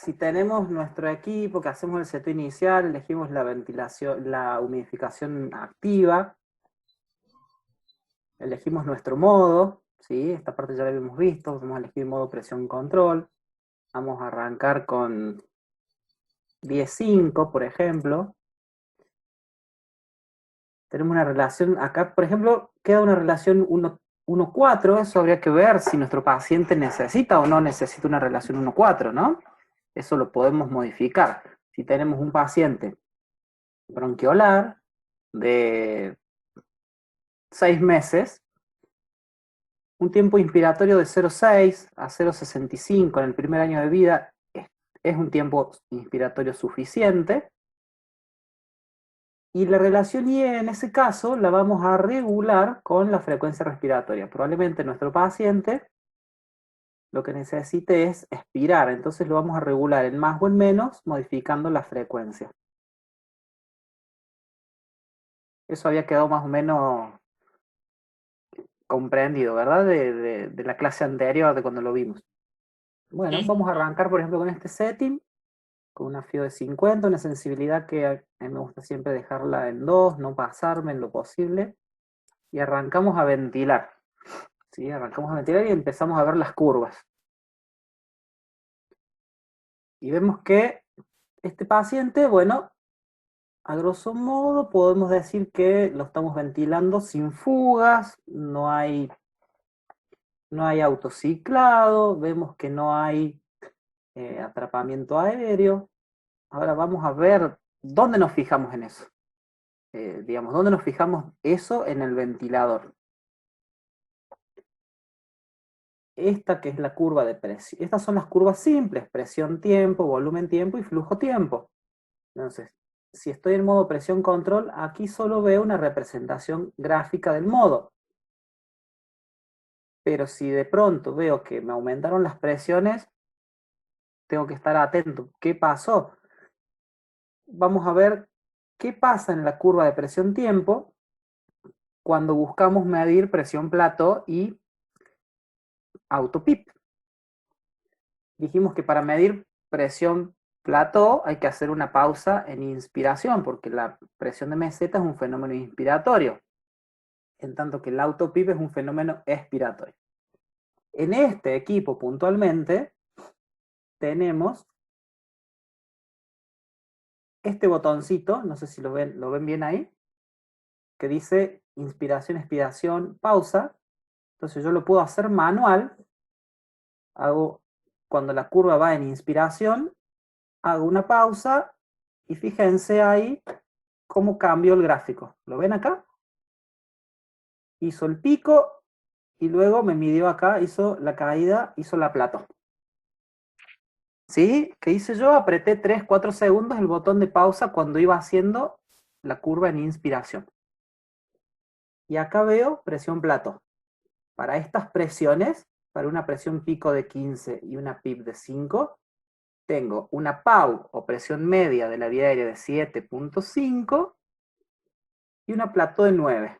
si tenemos nuestro equipo, que hacemos el seteo inicial, elegimos la ventilación, la humidificación activa, elegimos nuestro modo, ¿sí? Esta parte ya la habíamos visto, vamos a elegir modo presión control, vamos a arrancar con 10.5, por ejemplo. Tenemos una relación, acá, por ejemplo, queda una relación 1:4, eso habría que ver si nuestro paciente necesita o no necesita una relación 1:4, ¿no? Eso lo podemos modificar. Si tenemos un paciente bronquiolar de 6 meses, un tiempo inspiratorio de 0,6 a 0,65 en el primer año de vida es un tiempo inspiratorio suficiente. Y la relación IE en ese caso la vamos a regular con la frecuencia respiratoria. Probablemente nuestro paciente lo que necesite es expirar, entonces lo vamos a regular en más o en menos modificando la frecuencia. Eso había quedado más o menos comprendido, ¿verdad? De la clase anterior, de cuando lo vimos. Bueno, Sí. vamos a arrancar, por ejemplo, con este setting, con una FIO de 50, una sensibilidad que a mí me gusta siempre dejarla en 2, no pasarme en lo posible, y arrancamos a ventilar. ¿Sí? Arrancamos a ventilar y empezamos a ver las curvas. Y vemos que este paciente, bueno, a grosso modo podemos decir que lo estamos ventilando sin fugas, no hay autociclado, vemos que no hay atrapamiento aéreo. Ahora vamos a ver dónde nos fijamos en eso. Digamos, dónde nos fijamos eso en el ventilador. Esta que es la curva de presión. Estas son las curvas simples, presión-tiempo, volumen-tiempo y flujo-tiempo. Entonces, si estoy en modo presión control, aquí solo veo una representación gráfica del modo. Pero si de pronto veo que me aumentaron las presiones, tengo que estar atento. ¿Qué pasó? Vamos a ver qué pasa en la curva de presión-tiempo cuando buscamos medir presión plató y autopip. Dijimos que para medir presión plató hay que hacer una pausa en inspiración, porque la presión de meseta es un fenómeno inspiratorio, en tanto que el autopip es un fenómeno expiratorio. En este equipo puntualmente tenemos este botoncito, no sé si lo ven bien ahí, que dice inspiración, expiración, pausa. Entonces yo lo puedo hacer manual, hago, cuando la curva va en inspiración, hago una pausa y fíjense ahí cómo cambió el gráfico. ¿Lo ven acá? Hizo el pico y luego me midió acá, hizo la caída, hizo la plató. ¿Sí? ¿Qué hice yo? Apreté 3-4 segundos el botón de pausa cuando iba haciendo la curva en inspiración. Y acá veo presión plató. Para estas presiones, para una presión pico de 15 y una PIP de 5, tengo una PAU o presión media de la vía aérea de 7.5 y una plató de 9.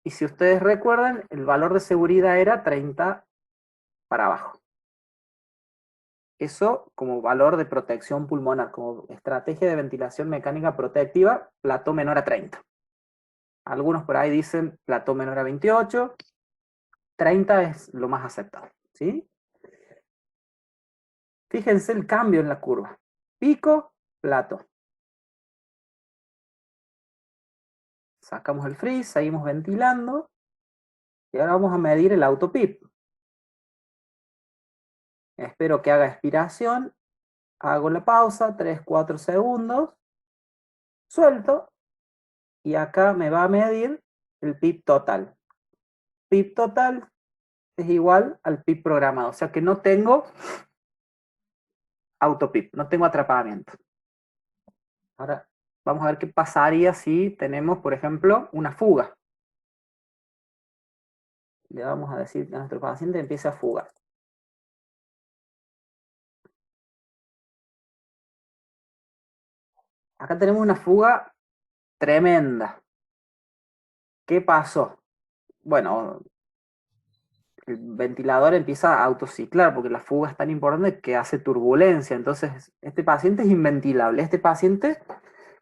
Y si ustedes recuerdan, el valor de seguridad era 30 para abajo. Eso como valor de protección pulmonar, como estrategia de ventilación mecánica protectiva, plató menor a 30. Algunos por ahí dicen plató menor a 28, 30 es lo más aceptable, ¿sí? Fíjense el cambio en la curva. Pico, plató. Sacamos el freeze, seguimos ventilando, y ahora vamos a medir el autopip. Espero que haga expiración, hago la pausa, 3-4 segundos, suelto, y acá me va a medir el PIP total. PIP total es igual al PIP programado, o sea que no tengo autopip, no tengo atrapamiento. Ahora vamos a ver qué pasaría si tenemos, por ejemplo, una fuga. Le vamos a decir a nuestro paciente que empiece a fugar. Acá tenemos una fuga tremenda. ¿Qué pasó? Bueno, el ventilador empieza a autociclar, porque la fuga es tan importante que hace turbulencia. Entonces, este paciente es inventilable. Este paciente,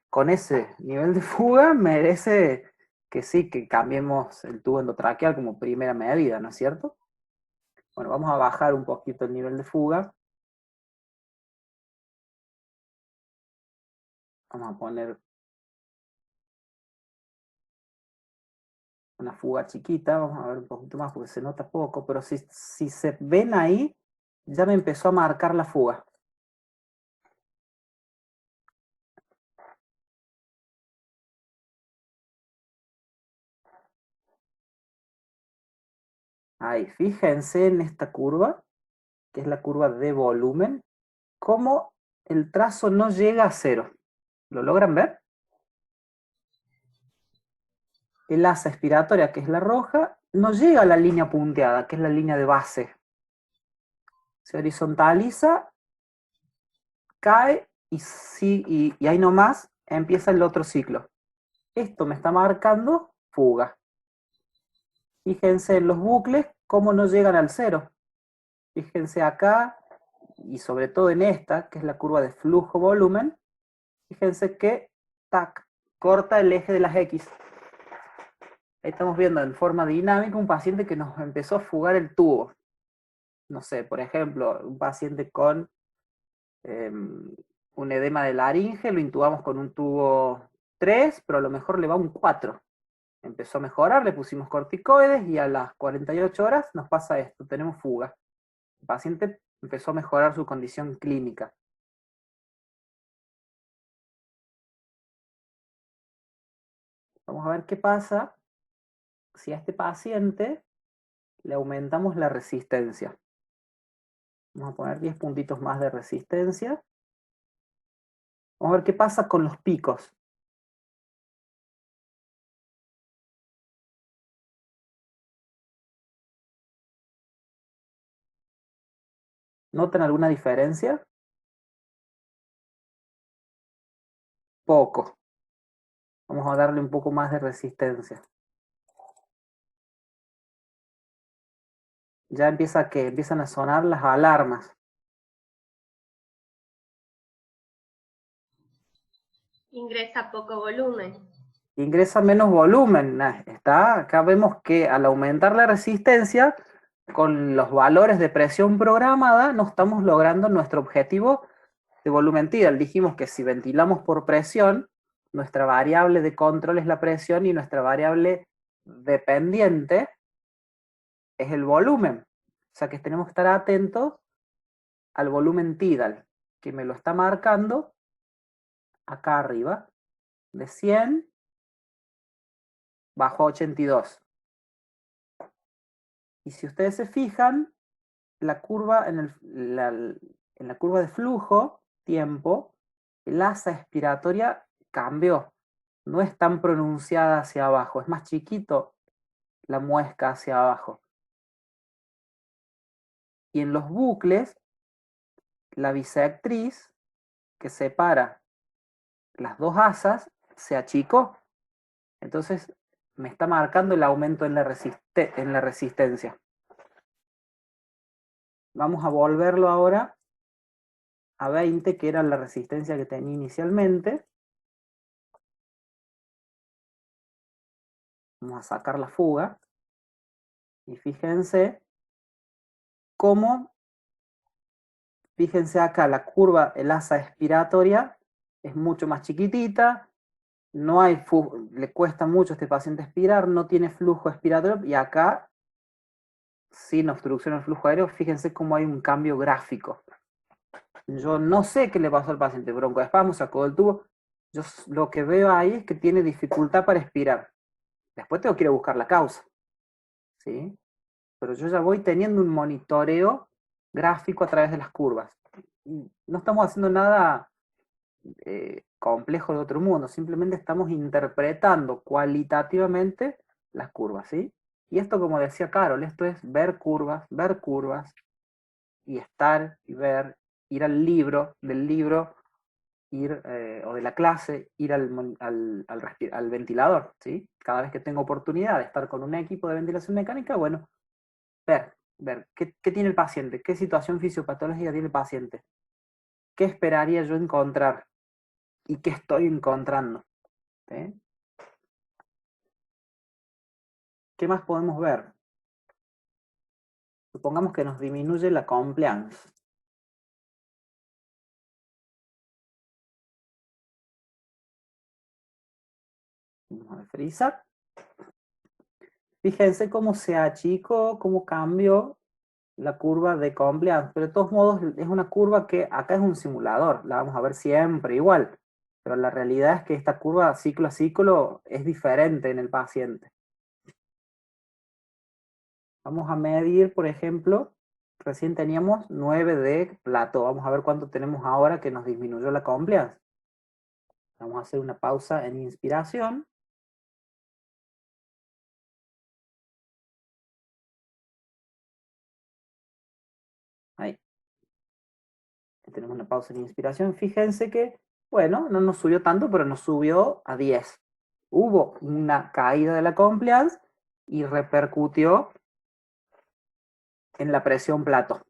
con ese nivel de fuga, merece que sí, que cambiemos el tubo endotraqueal como primera medida, ¿no es cierto? Bueno, vamos a bajar un poquito el nivel de fuga. Vamos a poner una fuga chiquita, vamos a ver un poquito más porque se nota poco, pero si se ven ahí, ya me empezó a marcar la fuga. Ahí, fíjense en esta curva, que es la curva de volumen, cómo el trazo no llega a cero. ¿Lo logran ver? El asa expiratoria, que es la roja, no llega a la línea punteada, que es la línea de base. Se horizontaliza, cae y ahí nomás empieza el otro ciclo. Esto me está marcando fuga. Fíjense en los bucles cómo no llegan al cero. Fíjense acá, y sobre todo en esta, que es la curva de flujo-volumen, fíjense que, tac, corta el eje de las X. Ahí estamos viendo en forma dinámica un paciente que nos empezó a fugar el tubo. No sé, por ejemplo, un paciente con un edema de laringe, lo intubamos con un tubo 3, pero a lo mejor le va un 4. Empezó a mejorar, le pusimos corticoides y a las 48 horas nos pasa esto, tenemos fuga. El paciente empezó a mejorar su condición clínica. Vamos a ver qué pasa si a este paciente le aumentamos la resistencia. Vamos a poner 10 puntitos más de resistencia. Vamos a ver qué pasa con los picos. ¿Notan alguna diferencia? Poco. Vamos a darle un poco más de resistencia. Ya empiezan a sonar las alarmas. Ingresa poco volumen. Ingresa menos volumen. Acá vemos que al aumentar la resistencia, con los valores de presión programada, no estamos logrando nuestro objetivo de volumen tidal. Dijimos que si ventilamos por presión, nuestra variable de control es la presión y nuestra variable dependiente es el volumen. O sea que tenemos que estar atentos al volumen tidal, que me lo está marcando acá arriba, de 100 bajo 82. Y si ustedes se fijan, la curva en la curva de flujo, tiempo, el asa expiratoria cambió. No es tan pronunciada hacia abajo, es más chiquito la muesca hacia abajo. Y en los bucles, la bisectriz que separa las dos asas se achicó. Entonces me está marcando el aumento en la resistencia. Vamos a volverlo ahora a 20, que era la resistencia que tenía inicialmente. Vamos a sacar la fuga. Y fíjense cómo, fíjense acá, la curva, el asa expiratoria es mucho más chiquitita, no hay le cuesta mucho a este paciente expirar, no tiene flujo expiratorio, y acá, sin obstrucción al flujo aéreo, fíjense cómo hay un cambio gráfico. Yo no sé qué le pasó al paciente, broncoespasmo, sacó del tubo, yo lo que veo ahí es que tiene dificultad para expirar. Después tengo que ir a buscar la causa, ¿sí? Pero yo ya voy teniendo un monitoreo gráfico a través de las curvas. No estamos haciendo nada complejo de otro mundo, simplemente estamos interpretando cualitativamente las curvas, ¿sí? Y esto, como decía Carol, esto es ver curvas, y estar y ver, ir al libro, del libro, ir, o de la clase, ir al ventilador, ¿sí? Cada vez que tengo oportunidad de estar con un equipo de ventilación mecánica, bueno, ver ver, ¿qué tiene el paciente? ¿Qué situación fisiopatológica tiene el paciente? ¿Qué esperaría yo encontrar? ¿Y qué estoy encontrando? ¿Sí? ¿Qué más podemos ver? Supongamos que nos disminuye la compliance. Vamos a frizar. Fíjense cómo se achicó, cómo cambió la curva de compliance, pero de todos modos es una curva que acá es un simulador, la vamos a ver siempre igual, pero la realidad es que esta curva ciclo a ciclo es diferente en el paciente. Vamos a medir, por ejemplo, recién teníamos 9 de plato, vamos a ver cuánto tenemos ahora que nos disminuyó la compliance. Vamos a hacer una pausa en inspiración. Ahí. Tenemos una pausa en inspiración. Fíjense que, bueno, no nos subió tanto, pero nos subió a 10. Hubo una caída de la compliance y repercutió en la presión plato.